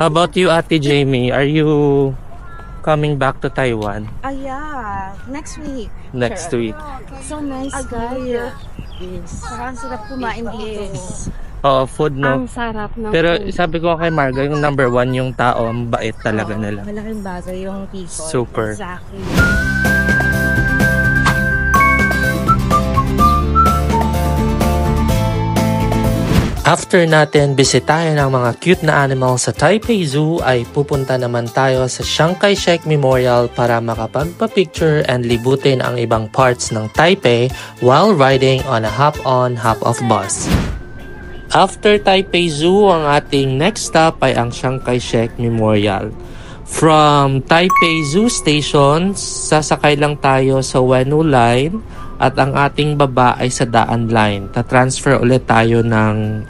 How about you, Ate Jamie? Are you coming back to Taiwan Yeah. Next week. next week? So nice guys. Parang sarap kumain dito. Oo, food, no? Ang sarap ng Pero food. sabi ko kay Marga, yung number one, yung tao, ang bait talaga nila. Malaking bagay yung people. Super. Exactly. After natin bisitahin ang mga cute na animals sa Taipei Zoo, ay pupunta naman tayo sa Chiang Kai-shek Memorial para makapagpa-picture and libutin ang ibang parts ng Taipei while riding on a hop-on, hop-off bus. After Taipei Zoo, ang ating next stop ay ang Chiang Kai-shek Memorial. From Taipei Zoo Station, sasakay lang tayo sa Wenu Line at ang ating baba ay sa Daan Line. Ta-transfer ulit tayo ng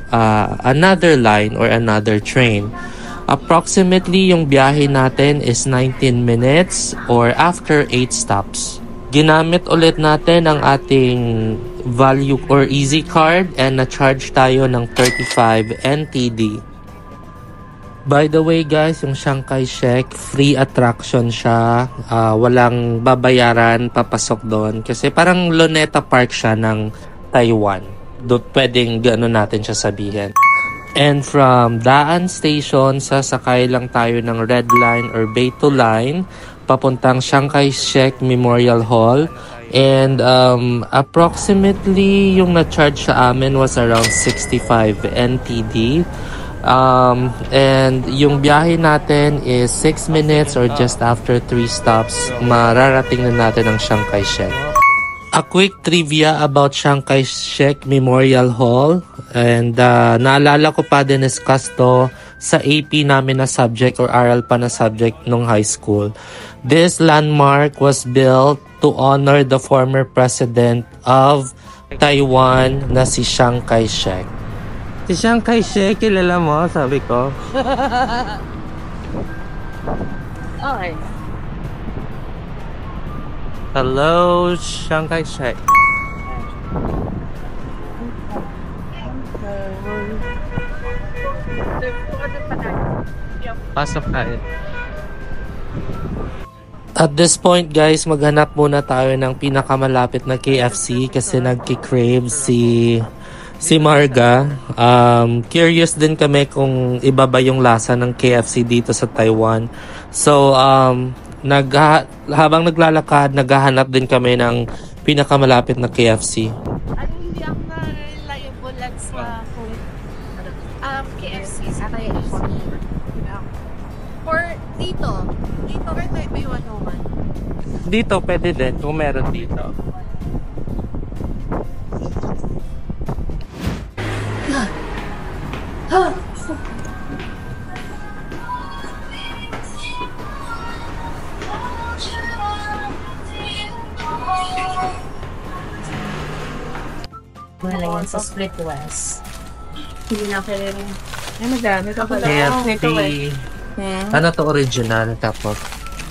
another line or another train. Approximately yung biyahe natin is 19 minutes or after 8 stops. Ginamit ulit natin ang ating value or easy card and na-charge tayo ng 35 NTD. By the way guys, yung Chiang Kai-shek, free attraction siya. Walang babayaran papasok doon. Kasi parang Luneta Park siya ng Taiwan. Pwedeng gano'n natin siya sabihin. And from Daan Station, sasakay lang tayo ng Red Line or Beito Line papuntang Chiang Kai-shek Memorial Hall. And approximately yung na-charge sa amin was around 65 NTD. And yung biyahe natin is 6 minutes or just after 3 stops, mararating na natin ang Chiang Kai-shek. A quick trivia about Chiang Kai-shek Memorial Hall. And naalala ko pa diniscuss to sa AP namin na subject or aral pa na subject nung high school. This landmark was built to honor the former president of Taiwan na si Chiang Kai-shek. Si Chiang Kai-shek, kilala mo? Sabi ko. Okay. Hello, Chiang Kai-shek. Pasok tayo. At this point guys, maghanap muna tayo ng pinakamalapit na KFC kasi nagki-crave si Marga. Curious din kami kung iba ba yung lasa ng KFC dito sa Taiwan. So, habang naglalakad, naghahanap din kami ng pinakamalapit na KFC. Hindi ako na-reliable sa KFC sa KFC. Or dito. Dito may 101. Dito, pwede din kung meron dito. Wala yan sa Split West. Hindi na kaya rin. Ay, madami ka pala. KFC. Ano to, original? Tapos,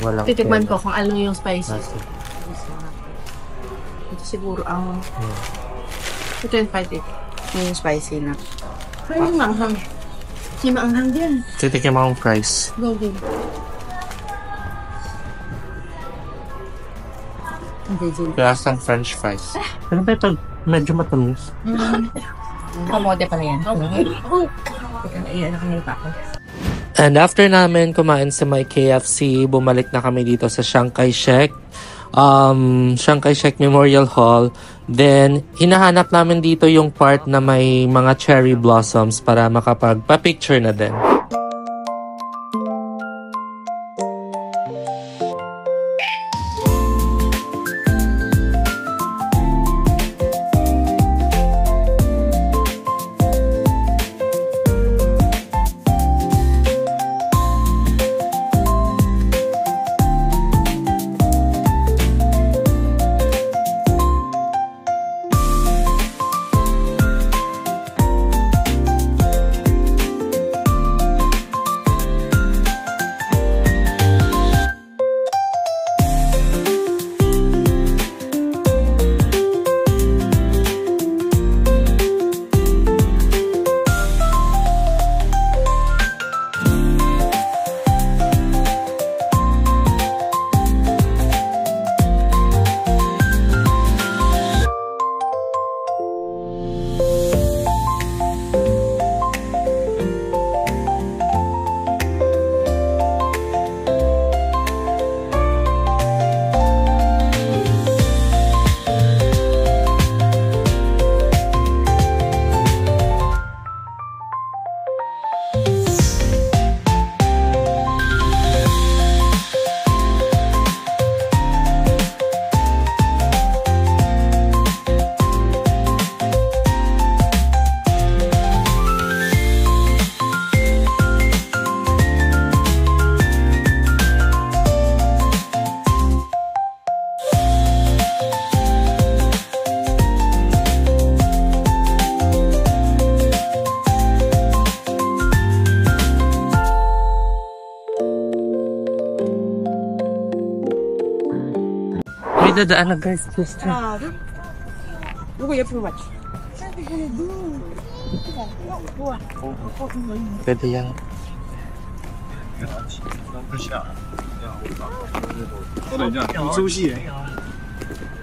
walang Titikman ko kung ano yung spicy. Nasi. Ito siguro ang... Ito yung spicy. Yung spicy na. Ay, yung manghang. Yung manghang din. Titikim akong fries. Go, go. Kaya ang French fries. Ano ba ito? Medyo matamis. Kamode pala yan. Ayan, nakanilpa ako. And after namin kumain sa may KFC, bumalik na kami dito sa Chiang Kai-shek. Chiang Kai-shek Memorial Hall. Then, hinahanap namin dito yung part na may mga cherry blossoms para makapagpa-picture na din. May dadaan na guys. Sister. 이거 예쁜 거 맞지? Pwede yan. 出戏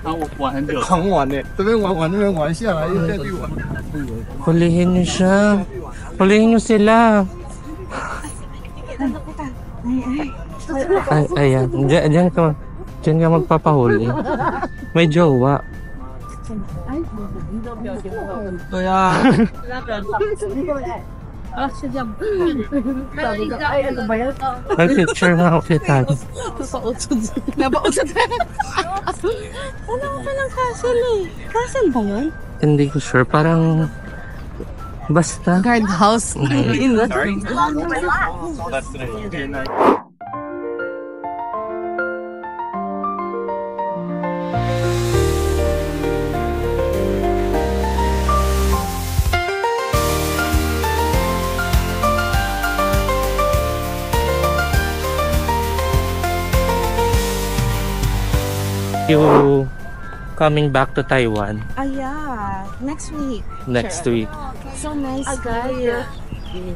啊，我玩很久，很玩呢，这边玩那边玩下来又再去玩。 Hulihin niyo siya. Hulihin niyo sila. Ay, ayan. Diyan ka magpapahuli. May jowa. 对啊，May picture nga ako kita. Napautot. Wala ko palang castle eh. Castle ba yun? Hindi ko sure. Parang basta. Guardhouse. You coming back to Taiwan Yeah. Next week. next week. So nice here.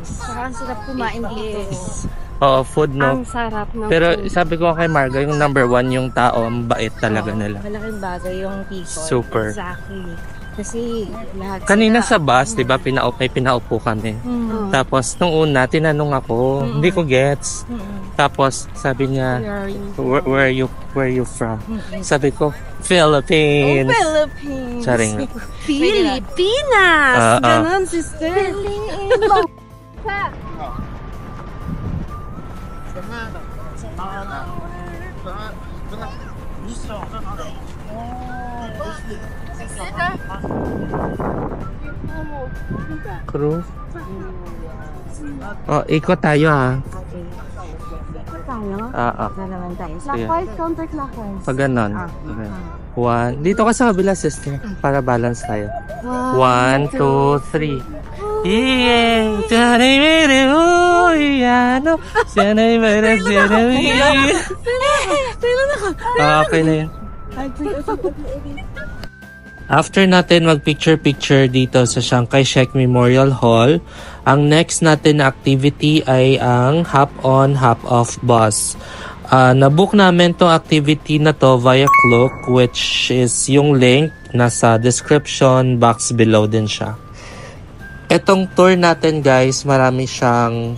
Saka ang sarap kumain dito. Oo, food no. Ang sarap ng Pero food. sabi ko kay Marga, yung number one, yung tao, ang bait talaga nila. Malaking bagay yung people. Super. Exactly. Kasi lahat Kanina sila- sa bus, di ba, pinaupo kami. Mm. Tapos, nung una, tinanong ako, hindi ko gets. Tapos, sabi niya, where are you from? Sabi ko, Philippines. Philippines. Charing. Pilipinas! Ganon, sister. Cruise. Oh, ikot tayo ha. Tayo? Na naman tayo. Sige. Clockwise, counterclockwise. Pag ganon. Okay. One. Dito ka sa kabila, sister. Para balance tayo. 1, 2, 3. Yeah. Sana'y mere ano. Sana'y mere okay na yun. After natin mag-picture-picture dito sa Chiang Kai-shek Memorial Hall, ang next natin na activity ay ang hop-on, hop-off bus. Nabook namin tong activity na to via Klook, which is yung link nasa description box below din siya. Etong tour natin guys, marami siyang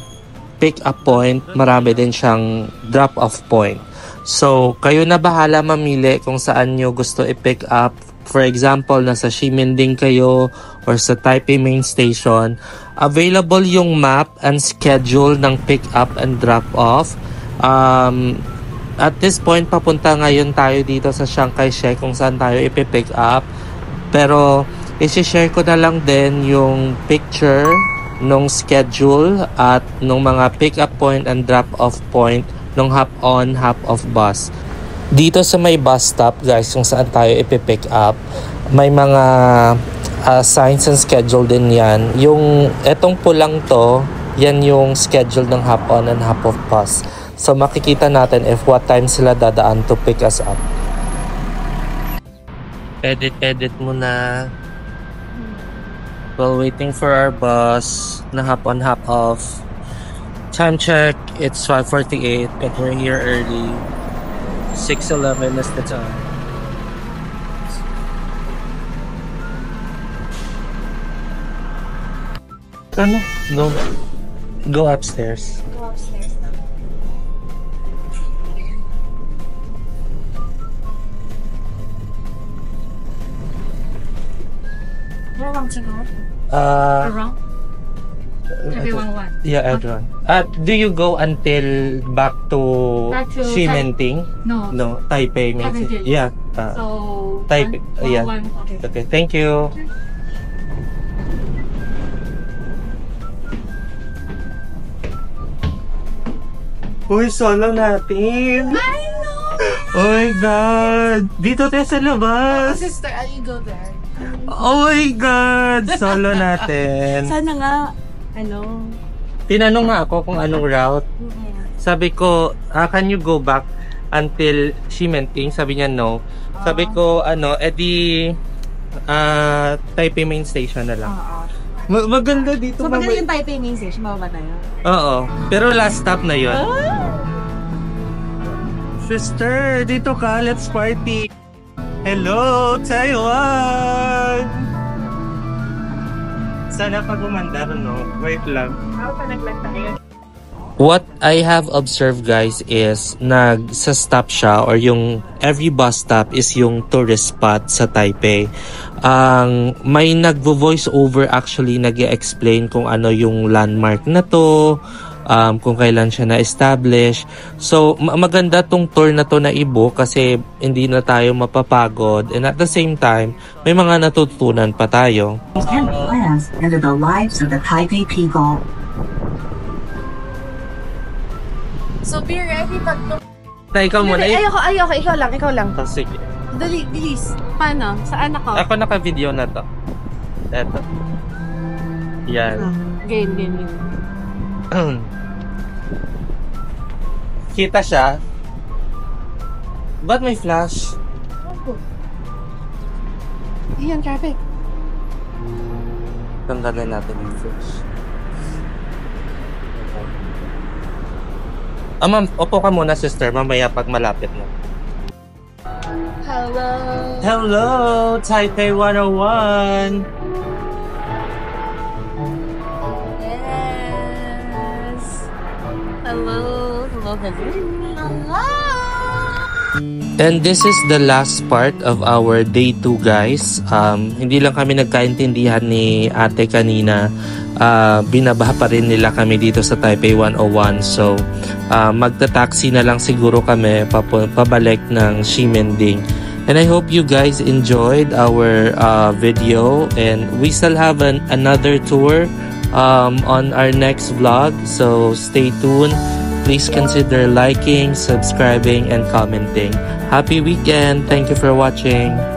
pick-up point, marami din siyang drop-off point. So, kayo na bahala mamili kung saan nyo gusto i-pick up. For example, nasa Ximending kayo or sa Taipei Main Station. Available yung map and schedule ng pick-up and drop-off. At this point, papunta ngayon tayo dito sa Chiang Kai-shek kung saan tayo ipipick up. Pero, isi-share ko na lang din yung picture nung schedule at nung mga pick-up point and drop-off point nung hop-on, hop-off bus. Dito sa may bus stop, guys, kung saan tayo ipipick up, may mga signs and schedule din yan. Yung etong pulang to, yan yung schedule ng hop-on and hop-off bus. So, makikita natin if what time sila dadaan to pick us up. Edit muna. While waiting for our bus na hop-on, hop-off. Time check, it's 5:48, but we're here early. 6:11 is the time. Ano? Go upstairs. Around? Everyone one. Yeah, everyone. Do you go until back to Ximending? No. No, Taipei means Taipei. yeah. So, Taipei, yeah. one. Okay. Okay, thank you. Uy, solo natin. Oh my God! Dito tayo sa labas! Sister, you go there. Oh my God! Solo natin. Sana nga, Tinanong nga ako kung anong route. Sabi ko, can you go back? until Ximending. Sabi niya no. Sabi ko, edi Taipei Main Station na lang. Maganda dito. So, maganda yung Taipei Main Station, mababa tayo? Oo. Pero last stop na yun. Sister, dito ka. Let's party. Hello, Taiwan! Sana pag umandar, no? Wait lang. What I have observed, guys, is sa-stop siya or yung every bus stop is yung tourist spot sa Taipei. May nagvo-voice over actually nag-explain kung ano yung landmark na to, kung kailan siya na-establish. So, maganda tong tour na to na ibo kasi hindi na tayo mapapagod and at the same time, may mga natutunan pa tayo. Plans into the lives of the Taipei people. So, be ready pag... Na ikaw muna. Ayoko, ikaw lang. Oh, sige. Dali, bilis. Paano? Saan ako? Ako naka-video na to. Eto. Yan. Game. Kita siya. Ba't may flash? Iyan, traffic. Tanggalin natin yung flash. Ma'am, upo ka muna, sister. Mamaya pag malapit na. Hello. Hello, Taipei 101. Yes. Hello. And this is the last part of our day 2, guys. Hindi lang kami nagkaintindihan ni ate kanina. Binabaha pa rin nila kami dito sa Taipei 101. So, magta-taxi na lang siguro kami pabalik ng Ximending. And I hope you guys enjoyed our video. And we still have another tour on our next vlog. So, stay tuned. Please consider liking, subscribing, and commenting. Happy weekend! Thank you for watching!